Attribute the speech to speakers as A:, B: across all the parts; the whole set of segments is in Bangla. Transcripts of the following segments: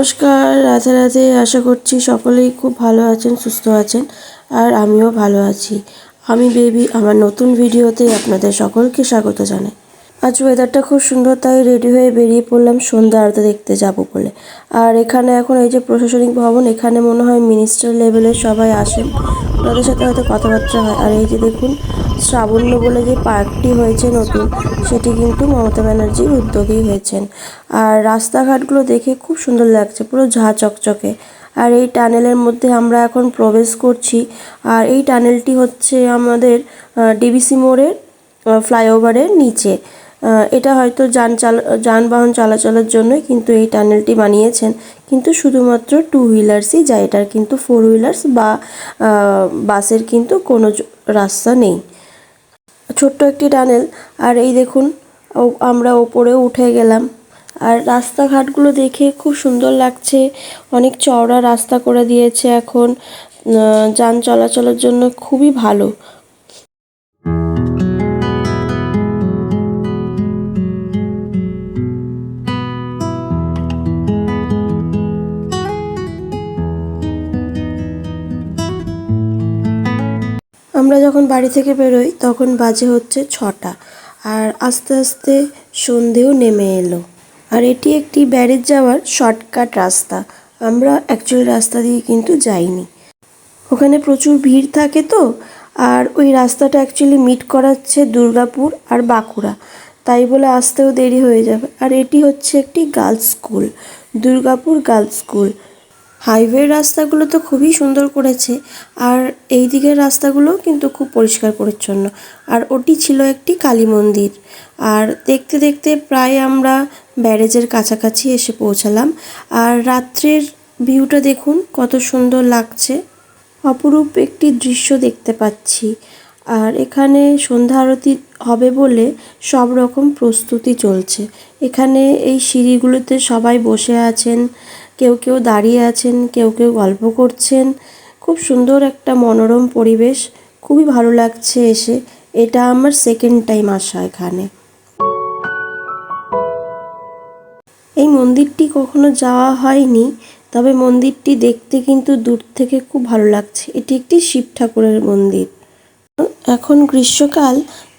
A: নমস্কার, রাধে রাধে। আশা করছি সকলেই খুব ভালো আছেন, সুস্থ আছেন, আর আমিও ভালো আছি। আমি বেবি আমার নতুন ভিডিওতে আপনাদের সকলকে স্বাগত জানাই। আজ ওয়েদারটা খুব সুন্দর, তাই রেডি হয়ে বেরিয়ে পড়লাম সন্ধ্যা আরতি দেখতে যাব বলে। আর এখানে এখন এই যে প্রশাসনিক ভবন, এখানে মনে হয় মিনিস্টার লেভেলের সবাই আসেন, ওনাদের সাথে হয়তো কথাবার্তা হয়। আর এই যে দেখুন, শ্রাবণ্য বলে যে পার্কটি হয়েছে নতুন, সেটি কিন্তু মমতা ব্যানার্জির উদ্যোগেই হয়েছেন। আর রাস্তাঘাটগুলো দেখে খুব সুন্দর লাগছে, পুরো ঝাঁ চকচকে। আর এই টানেলের মধ্যে আমরা এখন প্রবেশ করছি। আর এই টানেলটি হচ্ছে আমাদের ডিবিসি মোড়ের ফ্লাইওভারের নিচে। এটা হয়তো যানবাহন চলাচলের জন্যই কিন্তু এই টানেলটি বানিয়েছেন, কিন্তু শুধুমাত্র টু হুইলার্সই যায়, এটার কিন্তু ফোর হুইলার্স বা বাসের কিন্তু কোনো রাস্তা নেই। ছোট্ট একটি টানেল। আর এই দেখুন, আমরা ওপরেও উঠে গেলাম। আর রাস্তাঘাটগুলো দেখে খুব সুন্দর লাগছে, অনেক চওড়া রাস্তা করে দিয়েছে এখন, যান চলাচলের জন্য খুবই ভালো। আমরা যখন বাড়ি থেকে বেরোই তখন বাজে হচ্ছে 6টা, আর আস্তে আস্তে সন্ধেও নেমে এলো। আর এটি একটি ব্যারেজ যাওয়ার শর্টকাট রাস্তা, আমরা অ্যাকচুয়ালি রাস্তা দিয়ে কিন্তু যাইনি। ওখানে প্রচুর ভিড় থাকে তো, আর ওই রাস্তাটা অ্যাকচুয়ালি মিট করাচ্ছে দুর্গাপুর আর বাঁকুড়া, তাই বলে আসতেও দেরি হয়ে যাবে। আর এটি হচ্ছে একটি girls school, Durgapur girls school. হাইওয়ের রাস্তাগুলো তো খুবই সুন্দর করেছে, আর এই দিকের রাস্তাগুলো কিন্তু খুব পরিষ্কার পরিচ্ছন্ন। আর ওটি ছিল একটি কালী মন্দির। আর দেখতে দেখতে প্রায় আমরা ব্যারেজের কাছাকাছি এসে পৌঁছালাম। আর রাত্রের ভিউটা দেখুন কত সুন্দর লাগছে, অপরূপ একটি দৃশ্য দেখতে পাচ্ছি। আর এখানে সন্ধ্যা আরতি হবে বলে সব রকম প্রস্তুতি চলছে। এখানে এই সিঁড়িগুলোতে সবাই বসে আছেন, কেউ কেউ দাঁড়িয়ে আছেন, কেউ কেউ গল্প করছেন। খুব সুন্দর একটা মনোরম পরিবেশ, খুবই ভালো লাগছে এসে। এটা আমার সেকেন্ড টাইম আসা এখানে। এই মন্দিরটি কখনো যাওয়া হয়নি, তবে মন্দিরটি দেখতে কিন্তু দূর থেকে খুব ভালো লাগছে। এটি একটি শিব ঠাকুরের মন্দির। এখন গ্রীষ্মকাল,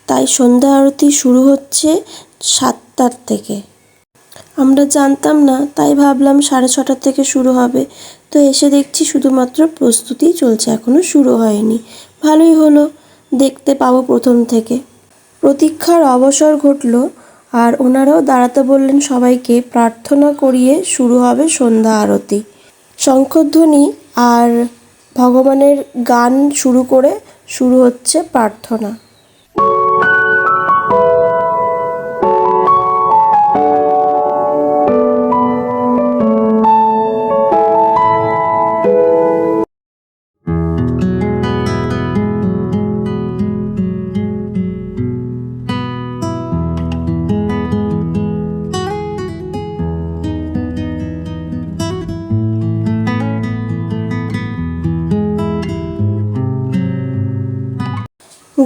A: তাই সন্ধ্যা আরতি শুরু হচ্ছে 7টার থেকে। আমরা জানতাম না, তাই ভাবলাম 6:30 থেকে শুরু হবে। তো এসে দেখছি শুধুমাত্র প্রস্তুতিই চলছে, এখনও শুরু হয়নি। ভালোই হলো, দেখতে পাবো প্রথম থেকে। প্রতীক্ষার অবসর ঘটল, আর ওনারাও দাঁড়াতে বললেন সবাইকে। প্রার্থনা করিয়ে শুরু হবে সন্ধ্যা আরতি। শঙ্খধ্বনি আর ভগবানের গান শুরু করে শুরু হচ্ছে প্রার্থনা।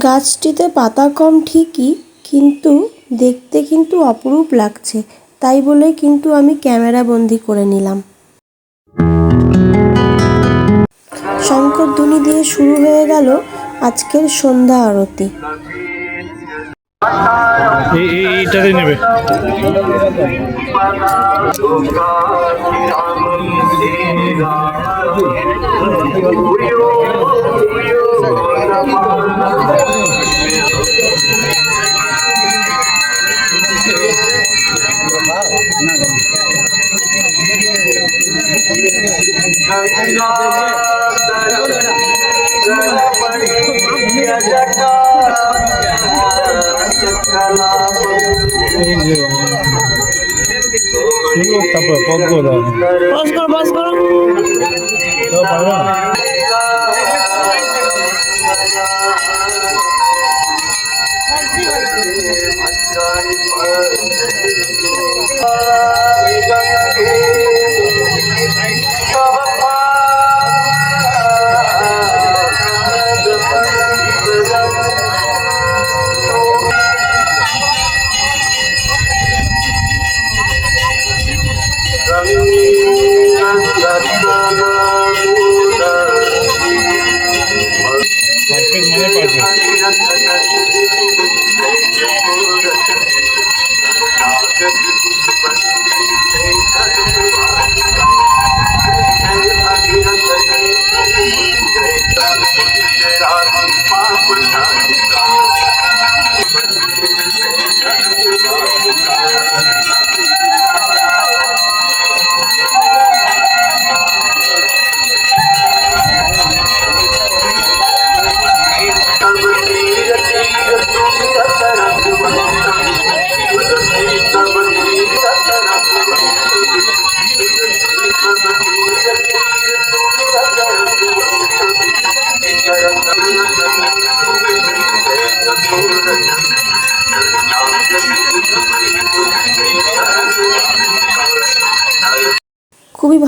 A: গাছটিতে পাতা কম ঠিকই, কিন্তু দেখতে কিন্তু অপরূপ লাগছে, তাই বলে কিন্তু আমি ক্যামেরা বন্দি করে নিলাম। শঙ্খধ্বনি দিয়ে শুরু হয়ে গেল আজকের সন্ধ্যা আরতি।
B: এইটাতে নেবে। তারপর পজ করো, পজ করো।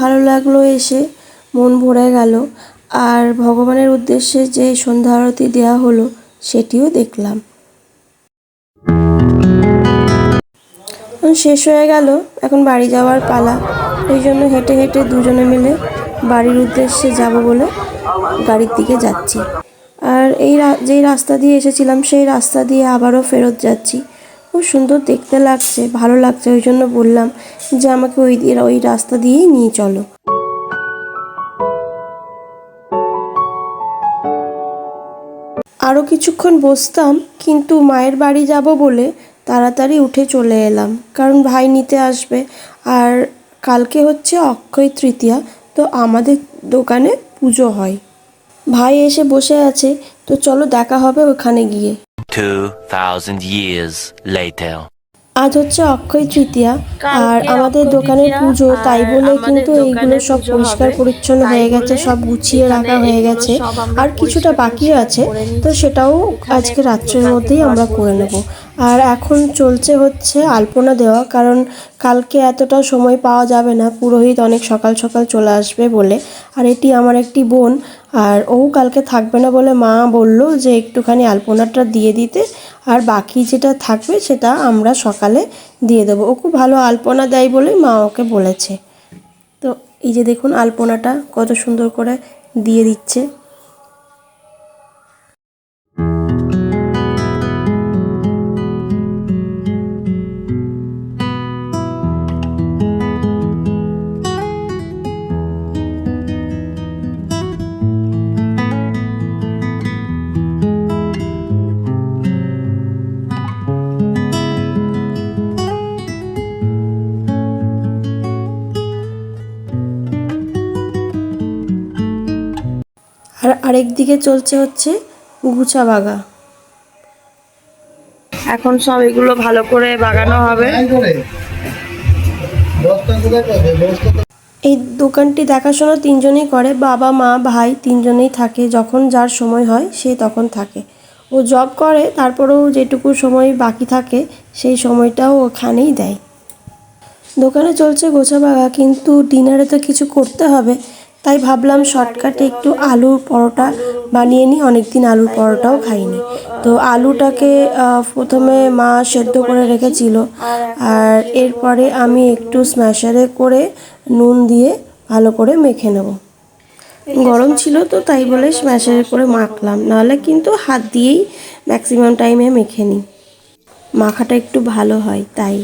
A: ভালো লাগলো এসে, মন ভরে গেল। আর ভগবানের উদ্দেশ্যে যে সন্ধ্যা আরতি দেওয়া হলো সেটিও দেখলাম। শেষ হয়ে গেল, এখন বাড়ি যাওয়ার পালা। ওই জন্য হেঁটে হেঁটে দুজনে মিলে বাড়ির উদ্দেশ্যে যাব বলে গাড়ির দিকে যাচ্ছি। আর যেই রাস্তা দিয়ে এসেছিলাম সেই রাস্তা দিয়ে আবারও ফেরত যাচ্ছি। খুব সুন্দর দেখতে লাগছে, ভালো লাগছে, ওই জন্য বললাম যে আমাকে ওই রাস্তা দিয়েই নিয়ে চলো। আরও কিছুক্ষণ বসতাম, কিন্তু মায়ের বাড়ি যাব বলে তাড়াতাড়ি উঠে চলে এলাম, কারণ ভাই নিতে আসবে। আর কালকে হচ্ছে অক্ষয় তৃতীয়া, তো আমাদের দোকানে পুজো হয়। ভাই এসে বসে আছে, তো চলো দেখা হবে ওখানে গিয়ে।
C: 2000 years later.
A: আজ হচ্ছে অক্ষয় তৃতীয়া, আর আমাদের দোকানের পুজো, তাই বলে কিন্তু এইগুলো সব পরিষ্কার পরিচ্ছন্ন হয়ে গেছে, সব গুছিয়ে রাখা হয়ে গেছে। আর কিছুটা বাকিও আছে, তো সেটাও আজকে রাত্রের মধ্যেই আমরা করে নেব। আর এখন চলছে হচ্ছে আলপনা দেওয়া, কারণ কালকে এতটা সময় পাওয়া যাবে না, পুরোহিত অনেক সকাল সকাল চলে আসবে বলে। আর এটি আমার একটি বোন, আর ও কালকে থাকবে না বলে মা বলল যে একটুখানি আলপনাটা দিয়ে দিতে, আর বাকি যেটা থাকবে সেটা আমরা সকালে দিয়ে দেবো। ও খুব ভালো আলপনা দেয় বলেই মা ওকে বলেছে। তো এই যে দেখুন আলপনাটা কত সুন্দর করে দিয়ে দিচ্ছে। আর আরেক দিকে চলছে হচ্ছে গুছা বাগা। এখন সব এগুলো ভালো করে বাগানো হবে। এই দোকানটি দেখাশোনা তিনজনেই করে, বাবা মা ভাই তিনজনেই থাকে। যখন যার সময় হয় সে তখন থাকে। ও জব করে, তারপরেও যেটুকু সময় বাকি থাকে সেই সময়টাও ওখানেই দেয়। দোকানে চলছে গোছা বাগা, কিন্তু ডিনারে তো কিছু করতে হবে, তাই ভাবলাম শর্টকাটে একটু আলুর পরোটা বানিয়ে নিই। অনেকদিন আলুর পরোটাও খাইনি। তো আলুটাকে প্রথমে মা সেদ্ধ করে রেখেছিল, আর এরপরে আমি একটু স্ম্যাশারে করে নুন দিয়ে ভালো করে মেখে নেব। গরম ছিল তো তাই বলে স্ম্যাশারে করে মাখলাম, নাহলে কিন্তু হাত দিয়েই ম্যাক্সিমাম টাইমে মেখে নিই, মাখাটা একটু ভালো হয় তাই।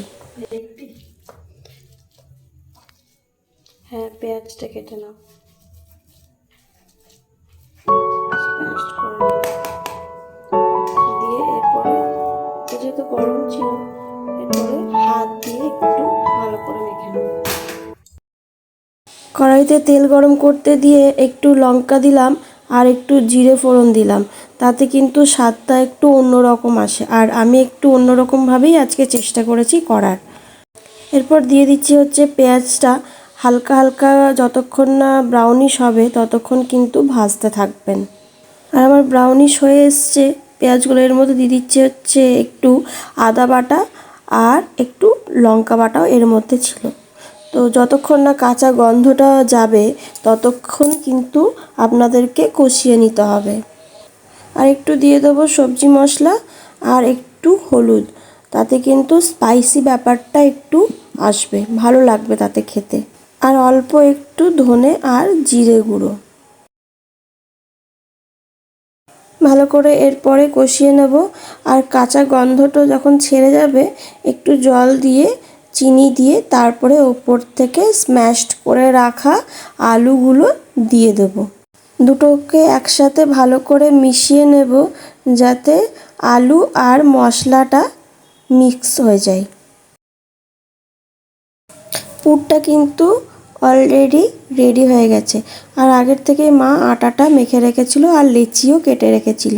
A: হ্যাঁ, পেঁয়াজটা কেটে নাও। দিয়ে এরপরে যেহেতু গরম ছিল, এরপরে হাত দিয়ে একটু ভালো করে মেখে নেব। কড়াইতে তেল গরম করতে দিয়ে একটু লঙ্কা দিলাম আর একটু জিরে ফোড়ন দিলাম, তাতে কিন্তু স্বাদটা একটু অন্যরকম আসে। আর আমি একটু অন্যরকমভাবেই আজকে চেষ্টা করেছি করার। এরপর দিয়ে দিচ্ছি হচ্ছে পেঁয়াজটা, হালকা হালকা যতক্ষণ না ব্রাউনিশ হবে ততক্ষণ কিন্তু ভাজতে থাকবেন। আর আমার ব্রাউনিশ হয়ে এসছে পেঁয়াজগুলো, এর মধ্যে দিয়ে দিচ্ছে হচ্ছে একটু আদা বাটা আর একটু লঙ্কা বাটাও এর মধ্যে ছিল। তো যতক্ষণ না কাঁচা গন্ধটা যাবে ততক্ষণ কিন্তু আপনাদেরকে কষিয়ে নিতে হবে। আর একটু দিয়ে দেবো সবজি মশলা আর একটু হলুদ, তাতে কিন্তু স্পাইসি ব্যাপারটা একটু আসবে, ভালো লাগবে তাতে খেতে। আর অল্প একটু ধনে আর জিরে গুঁড়ো। ভালো করে এরপরে কষিয়ে নেব। আর কাঁচা গন্ধটা যখন ছেড়ে যাবে একটু জল দিয়ে চিনি দিয়ে তারপরে ওপর থেকে স্ম্যাশড করে রাখা আলুগুলো দিয়ে দেব। দুটোকে একসাথে ভালো করে মিশিয়ে নেব যাতে আলু আর মশলাটা মিক্স হয়ে যায়। পুরটা কিন্তু অলরেডি রেডি হয়ে গেছে, আর আগের থেকে মা আটাটা মেখে রেখেছিল আর লেচিও কেটে রেখেছিল।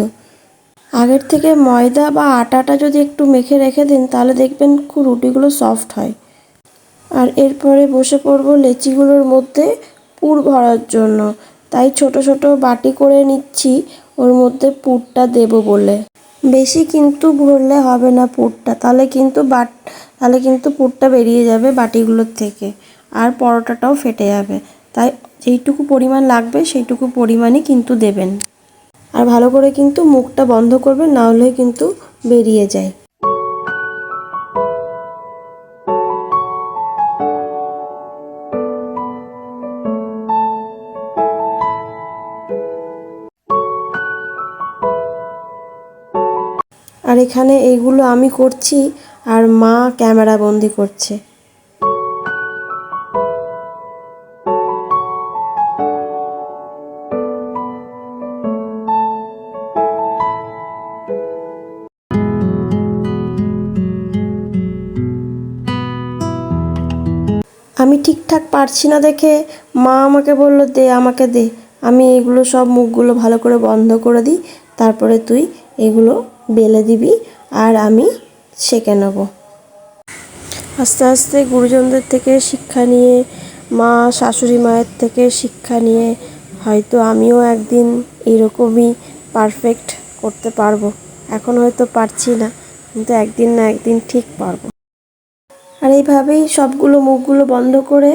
A: আগের থেকে ময়দা বা আটাটা যদি একটু মেখে রেখে দিন তাহলে দেখবেন খুব রুটিগুলো সফট হয়। আর এরপরে বসে পড়বো লেচিগুলোর মধ্যে পুর ভরার জন্য, তাই ছোট ছোট বাটি করে নিচ্ছি ওর মধ্যে পুরটা দেব বলে। বেশি কিন্তু ভরলে হবে না পুরটা, তাহলে কিন্তু পুরটা বেরিয়ে যাবে বাটিগুলোর থেকে। আর পরোটাটাও ফেটে যাবে। তাই যেইটুকু পরিমাণ লাগবে সেইটুকু পরিমাণই কিন্তু দেবেন। আর ভালো করে কিন্তু মুখটা বন্ধ করবেন, না হলে কিন্তু বেরিয়ে যায়। আর এখানে এইগুলো আমি করছি আর মা ক্যামেরা বন্দি করছে। আমি ঠিকঠাক পারছি না দেখে মা আমাকে বলল, দে আমাকে দে, আমি এগুলো সব মুখগুলো ভালো করে বন্ধ করে দিই, তারপরে তুই এগুলো বেলে দিবি আর আমি সেঁকে নেব। আস্তে আস্তে গুরুজনদের থেকে শিক্ষা নিয়ে, মা শাশুড়ি মায়ের থেকে শিক্ষা নিয়ে হয়তো আমিও একদিন এরকমই পারফেক্ট করতে পারবো। এখন হয়তো পারছি না, কিন্তু একদিন না একদিন ঠিক পারবো। আর এইভাবেই সবগুলো মুখগুলো বন্ধ করে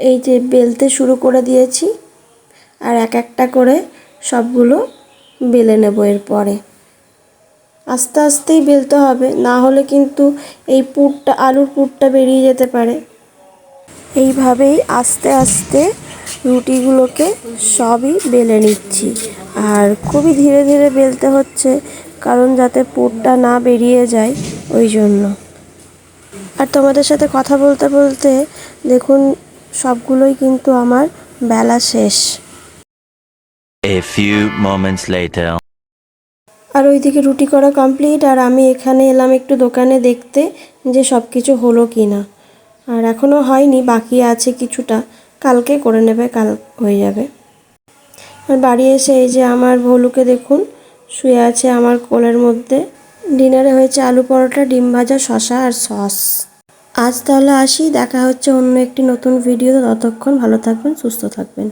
A: এই যে বেলতে শুরু করে দিয়েছি। আর এক একটা করে সবগুলো বেলে নেব। এরপরে আস্তে আস্তেই বেলতে হবে, না হলে কিন্তু এই পুরটা, আলুর পুরটা বেরিয়ে যেতে পারে। এইভাবেই আস্তে আস্তে রুটিগুলোকে সবই বেলে নিচ্ছি। আর খুবই ধীরে ধীরে বেলতে হচ্ছে, কারণ যাতে পুরটা না বেরিয়ে যায় ওই জন্য। আর তোমাদের সাথে কথা বলতে বলতে দেখুন সবগুলোই কিন্তু আমার বেলা শেষ।
C: A few moments later.
A: আর ওইদিকে রুটি করা কমপ্লিট, আর আমি এখানে এলাম একটু দোকানে দেখতে যে সব কিছু হলো কি না। আর এখনও হয়নি, বাকি আছে কিছুটা, কালকে করে নেবে, কাল হয়ে যাবে। আর বাড়ি এসে এই যে আমার ভলুকে দেখুন শুয়ে আছে আমার কোলের মধ্যে। ডিনারে হয়েছে আলু পরোটা, ডিম ভাজা, শসা আর সস। আজ তাহলে আসি, দেখা হচ্ছে অন্য একটি নতুন ভিডিও। ততক্ষণ ভালো থাকবেন, সুস্থ থাকবেন।